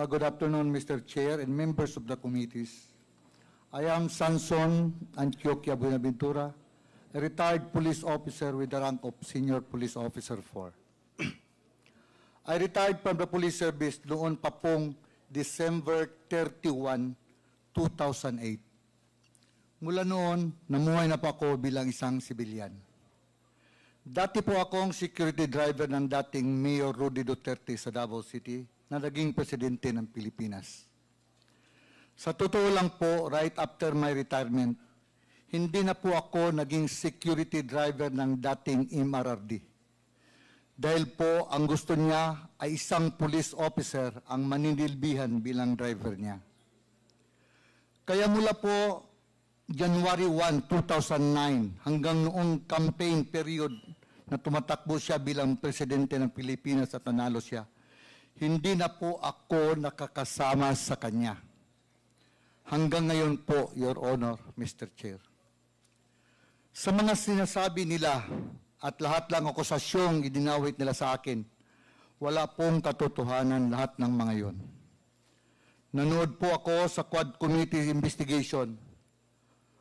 Good afternoon, Mr. Chair and members of the committees. I am Sanson Antioquia Buenaventura, a retired police officer with the rank of Senior Police Officer 4. I retired from the police service noon pa pong December 31, 2008. Mula noon, namuhay na po ako bilang isang sibilyan. Dati po akong security driver ng dating Mayor Rudy Duterte sa Davao City na naging presidente ng Pilipinas. Sa totoo lang po, right after my retirement, hindi na po ako naging security driver ng dating MRRD. Dahil po, ang gusto niya ay isang police officer ang maninilbihan bilang driver niya. Kaya mula po January 1, 2009 hanggang noong campaign period na tumatakbo siya bilang presidente ng Pilipinas at nanalo siya, hindi na po ako nakakasama sa kanya. Hanggang ngayon po, Your Honor, Mr. Chair. Sa mga sinasabi nila at lahat lang akusasyong idinawit nila sa akin, wala pong katotohanan lahat ng mga yon. Nanood po ako sa Quad Committee investigation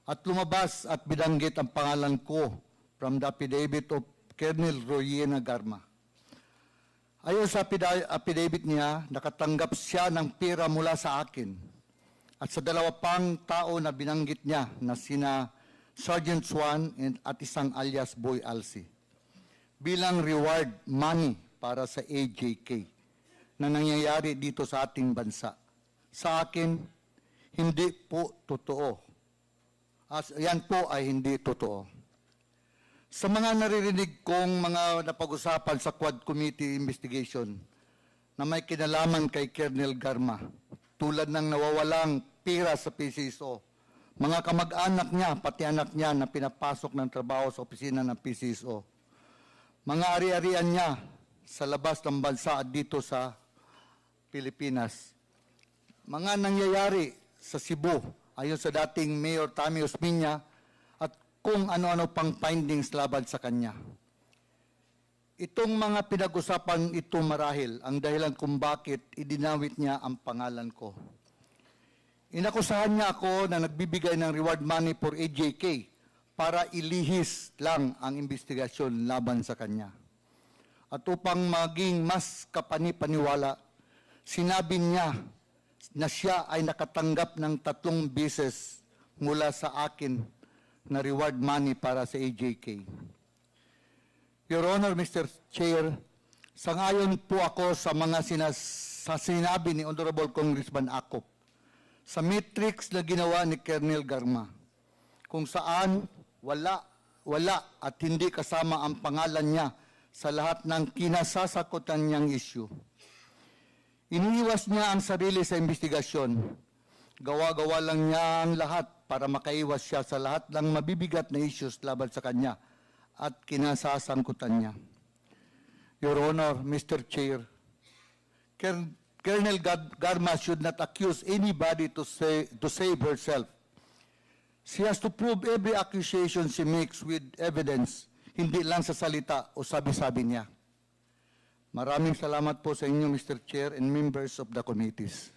at lumabas at binanggit ang pangalan ko from the affidavit of Colonel Royena Garma. Ayon sa affidavit niya, nakatanggap siya ng pera mula sa akin at sa dalawa pang tao na binanggit niya na sina Sergeant Swan at isang alias Boy Alsi bilang reward money para sa AJK na nangyayari dito sa ating bansa. Sa akin, hindi po totoo. Yan po ay hindi totoo. Sa mga naririnig kong mga napag-usapan sa Quad Committee investigation na may kinalaman kay Colonel Garma, tulad ng nawawalang pera sa PCSO, mga kamag-anak niya, pati anak niya na pinapasok ng trabaho sa opisina ng PCSO, mga ari-arian niya sa labas ng bansa at dito sa Pilipinas, mga nangyayari sa Cebu, ayon sa dating Mayor Tammy Osmeña, at kung ano-ano pang findings laban sa kanya. Itong mga pinag-usapan ito marahil ang dahilan kung bakit idinawit niya ang pangalan ko. Inakusahan niya ako na nagbibigay ng reward money for AJK para ilihis lang ang investigasyon laban sa kanya. At upang maging mas kapani-paniwala, sinabi niya na siya ay nakatanggap ng 3 beses mula sa akin na reward money para sa AJK. Your Honor, Mr. Chair, sangayon po ako sa mga sinabi ni Honorable Congressman Acop sa matrix na ginawa ni Colonel Garma, kung saan wala at hindi kasama ang pangalan niya sa lahat ng kinasasakutan niyang issue. Iniiwas niya ang sarili sa investigasyon. Gawa-gawa lang niya ang lahat para makaiwas siya sa lahat ng mabibigat na issues laban sa kanya at kinasasangkutan niya. Your Honor, Mr. Chair, Colonel Garma should not accuse anybody to save herself. She has to prove every accusation she makes with evidence, hindi lang sa salita o sabi-sabi niya. Maraming salamat po sa inyo, Mr. Chair and members of the committees.